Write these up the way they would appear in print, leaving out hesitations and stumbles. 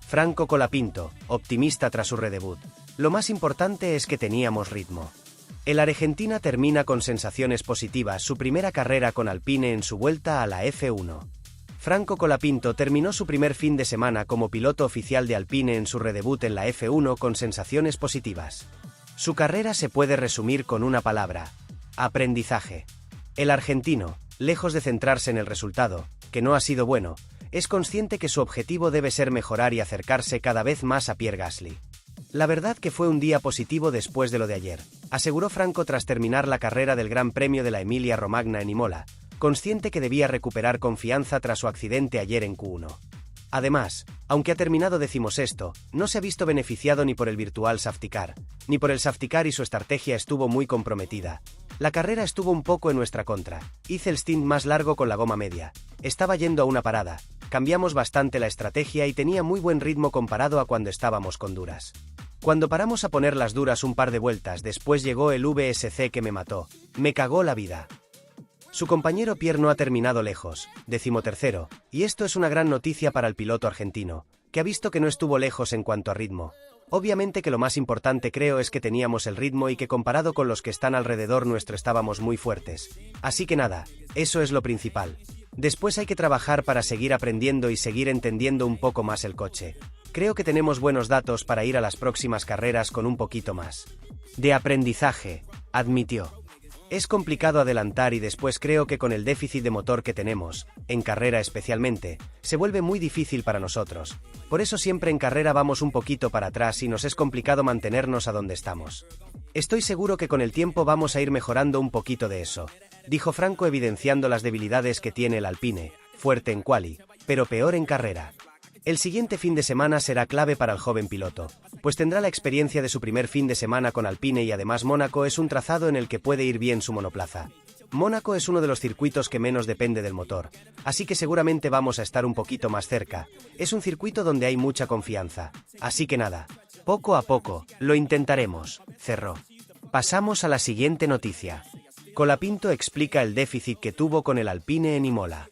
Franco Colapinto, optimista tras su redebut. Lo más importante es que teníamos ritmo. El argentina termina con sensaciones positivas su primera carrera con Alpine en su vuelta a la F1. Franco Colapinto terminó su primer fin de semana como piloto oficial de Alpine en su redebut en la F1 con sensaciones positivas. Su carrera se puede resumir con una palabra: aprendizaje. El argentino, lejos de centrarse en el resultado, que no ha sido bueno, es consciente que su objetivo debe ser mejorar y acercarse cada vez más a Pierre Gasly. La verdad que fue un día positivo después de lo de ayer, aseguró Franco tras terminar la carrera del Gran Premio de la Emilia-Romagna en Imola, consciente que debía recuperar confianza tras su accidente ayer en Q1. Además, aunque ha terminado decimosexto, no se ha visto beneficiado ni por el virtual safety car, ni por el safety car y su estrategia estuvo muy comprometida. La carrera estuvo un poco en nuestra contra, hice el stint más largo con la goma media, estaba yendo a una parada, cambiamos bastante la estrategia y tenía muy buen ritmo comparado a cuando estábamos con duras. Cuando paramos a poner las duras un par de vueltas después llegó el VSC que me mató, me cagó la vida. Su compañero Pierre no ha terminado lejos, 13º, y esto es una gran noticia para el piloto argentino, que ha visto que no estuvo lejos en cuanto a ritmo. Obviamente que lo más importante creo es que teníamos el ritmo y que comparado con los que están alrededor nuestro estábamos muy fuertes. Así que nada, eso es lo principal. Después hay que trabajar para seguir aprendiendo y seguir entendiendo un poco más el coche. Creo que tenemos buenos datos para ir a las próximas carreras con un poquito más de aprendizaje, admitió. Es complicado adelantar y después creo que con el déficit de motor que tenemos, en carrera especialmente, se vuelve muy difícil para nosotros. Por eso siempre en carrera vamos un poquito para atrás y nos es complicado mantenernos a donde estamos. Estoy seguro que con el tiempo vamos a ir mejorando un poquito de eso, dijo Franco evidenciando las debilidades que tiene el Alpine, fuerte en quali, pero peor en carrera. El siguiente fin de semana será clave para el joven piloto, pues tendrá la experiencia de su primer fin de semana con Alpine y además Mónaco es un trazado en el que puede ir bien su monoplaza. Mónaco es uno de los circuitos que menos depende del motor, así que seguramente vamos a estar un poquito más cerca, es un circuito donde hay mucha confianza, así que nada, poco a poco, lo intentaremos, cerró. Pasamos a la siguiente noticia. Colapinto explica el déficit que tuvo con el Alpine en Imola.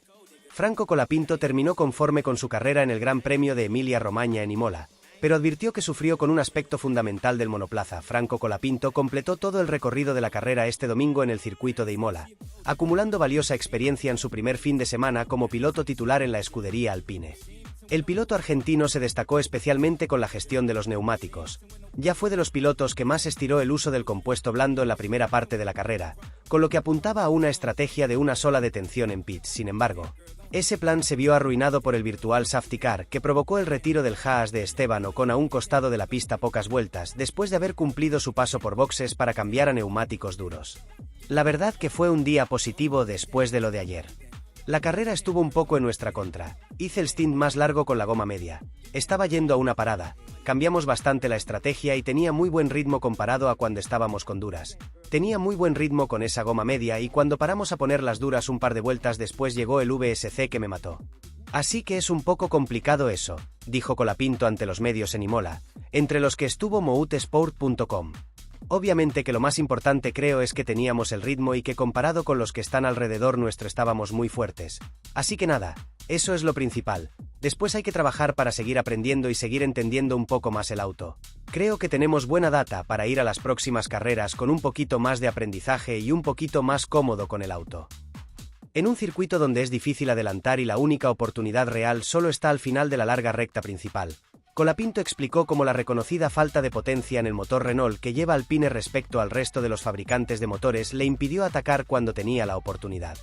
Franco Colapinto terminó conforme con su carrera en el Gran Premio de Emilia-Romagna en Imola, pero advirtió que sufrió con un aspecto fundamental del monoplaza. Franco Colapinto completó todo el recorrido de la carrera este domingo en el circuito de Imola, acumulando valiosa experiencia en su primer fin de semana como piloto titular en la escudería Alpine. El piloto argentino se destacó especialmente con la gestión de los neumáticos. Ya fue de los pilotos que más estiró el uso del compuesto blando en la primera parte de la carrera, con lo que apuntaba a una estrategia de una sola detención en pits. Sin embargo, ese plan se vio arruinado por el virtual safety car que provocó el retiro del Haas de Esteban Ocon a un costado de la pista pocas vueltas después de haber cumplido su paso por boxes para cambiar a neumáticos duros. La verdad que fue un día positivo después de lo de ayer. La carrera estuvo un poco en nuestra contra, hice el stint más largo con la goma media, estaba yendo a una parada, cambiamos bastante la estrategia y tenía muy buen ritmo comparado a cuando estábamos con duras. Tenía muy buen ritmo con esa goma media y cuando paramos a poner las duras un par de vueltas después llegó el VSC que me mató. Así que es un poco complicado eso, dijo Colapinto ante los medios en Imola, entre los que estuvo moutsport.com. Obviamente que lo más importante creo es que teníamos el ritmo y que comparado con los que están alrededor nuestro estábamos muy fuertes. Así que nada, eso es lo principal. Después hay que trabajar para seguir aprendiendo y seguir entendiendo un poco más el auto. Creo que tenemos buena data para ir a las próximas carreras con un poquito más de aprendizaje y un poquito más cómodo con el auto. En un circuito donde es difícil adelantar y la única oportunidad real solo está al final de la larga recta principal. Colapinto explicó cómo la reconocida falta de potencia en el motor Renault que lleva Alpine respecto al resto de los fabricantes de motores le impidió atacar cuando tenía la oportunidad.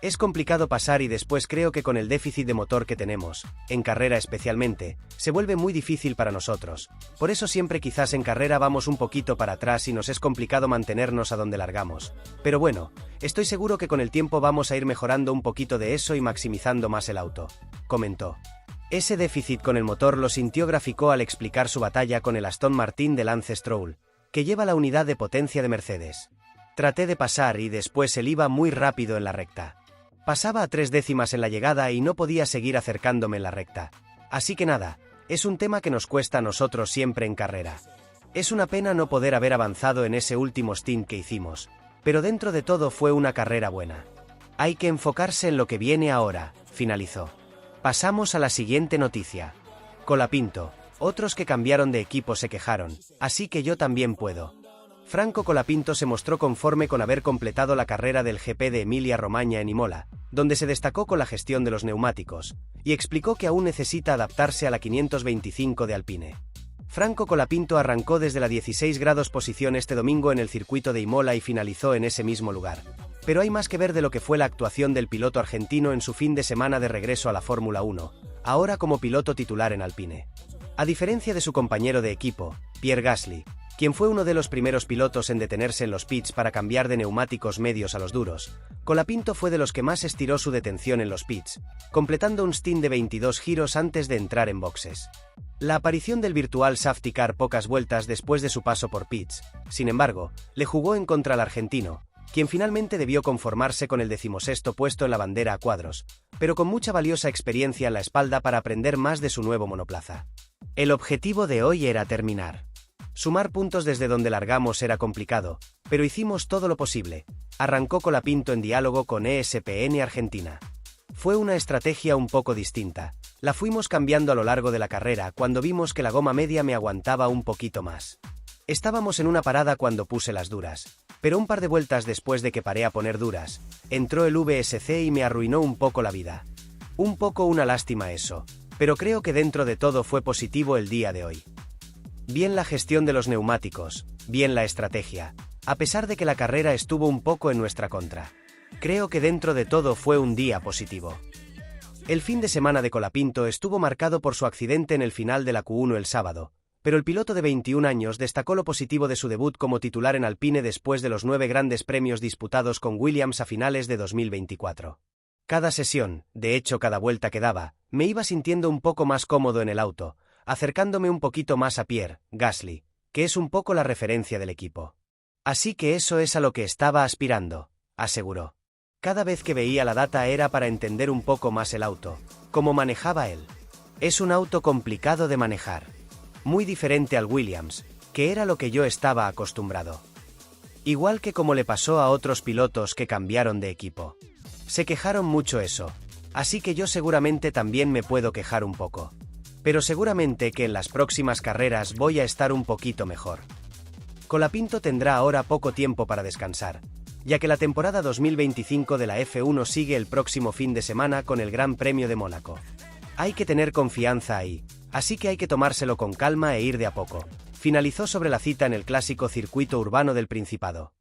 Es complicado pasar y después creo que con el déficit de motor que tenemos, en carrera especialmente, se vuelve muy difícil para nosotros. Por eso siempre quizás en carrera vamos un poquito para atrás y nos es complicado mantenernos a donde largamos. Pero bueno, estoy seguro que con el tiempo vamos a ir mejorando un poquito de eso y maximizando más el auto, comentó. Ese déficit con el motor lo sintió gráfico al explicar su batalla con el Aston Martin de Lance Stroll, que lleva la unidad de potencia de Mercedes. Traté de pasar y después él iba muy rápido en la recta. Pasaba a 3 décimas en la llegada y no podía seguir acercándome en la recta. Así que nada, es un tema que nos cuesta a nosotros siempre en carrera. Es una pena no poder haber avanzado en ese último stint que hicimos, pero dentro de todo fue una carrera buena. Hay que enfocarse en lo que viene ahora, finalizó. Pasamos a la siguiente noticia. Colapinto. Otros que cambiaron de equipo se quejaron, así que yo también puedo. Franco Colapinto se mostró conforme con haber completado la carrera del GP de Emilia-Romagna en Imola, donde se destacó con la gestión de los neumáticos, y explicó que aún necesita adaptarse a la 525 de Alpine. Franco Colapinto arrancó desde la 16 grados posición este domingo en el circuito de Imola y finalizó en ese mismo lugar. Pero hay más que ver de lo que fue la actuación del piloto argentino en su fin de semana de regreso a la Fórmula 1, ahora como piloto titular en Alpine. A diferencia de su compañero de equipo, Pierre Gasly, quien fue uno de los primeros pilotos en detenerse en los pits para cambiar de neumáticos medios a los duros, Colapinto fue de los que más estiró su detención en los pits, completando un stint de 22 giros antes de entrar en boxes. La aparición del virtual safety car pocas vueltas después de su paso por pits, sin embargo, le jugó en contra al argentino, quien finalmente debió conformarse con el 16º puesto en la bandera a cuadros, pero con mucha valiosa experiencia en la espalda para aprender más de su nuevo monoplaza. El objetivo de hoy era terminar. Sumar puntos desde donde largamos era complicado, pero hicimos todo lo posible. Arrancó Colapinto en diálogo con ESPN Argentina. Fue una estrategia un poco distinta. La fuimos cambiando a lo largo de la carrera cuando vimos que la goma media me aguantaba un poquito más. Estábamos en una parada cuando puse las duras, pero un par de vueltas después de que paré a poner duras, entró el VSC y me arruinó un poco la vida. Un poco una lástima eso, pero creo que dentro de todo fue positivo el día de hoy. Bien la gestión de los neumáticos, bien la estrategia, a pesar de que la carrera estuvo un poco en nuestra contra. Creo que dentro de todo fue un día positivo. El fin de semana de Colapinto estuvo marcado por su accidente en el final de la Q1 el sábado, pero el piloto de 21 años destacó lo positivo de su debut como titular en Alpine después de los 9 grandes premios disputados con Williams a finales de 2024. Cada sesión, de hecho cada vuelta que daba, me iba sintiendo un poco más cómodo en el auto, acercándome un poquito más a Pierre Gasly, que es un poco la referencia del equipo. Así que eso es a lo que estaba aspirando, aseguró. Cada vez que veía la data era para entender un poco más el auto, cómo manejaba él. Es un auto complicado de manejar. Muy diferente al Williams, que era lo que yo estaba acostumbrado. Igual que como le pasó a otros pilotos que cambiaron de equipo. Se quejaron mucho eso, así que yo seguramente también me puedo quejar un poco. Pero seguramente que en las próximas carreras voy a estar un poquito mejor. Colapinto tendrá ahora poco tiempo para descansar, ya que la temporada 2025 de la F1 sigue el próximo fin de semana con el Gran Premio de Mónaco. Hay que tener confianza ahí, así que hay que tomárselo con calma e ir de a poco. Finalizó sobre la cita en el clásico circuito urbano del Principado.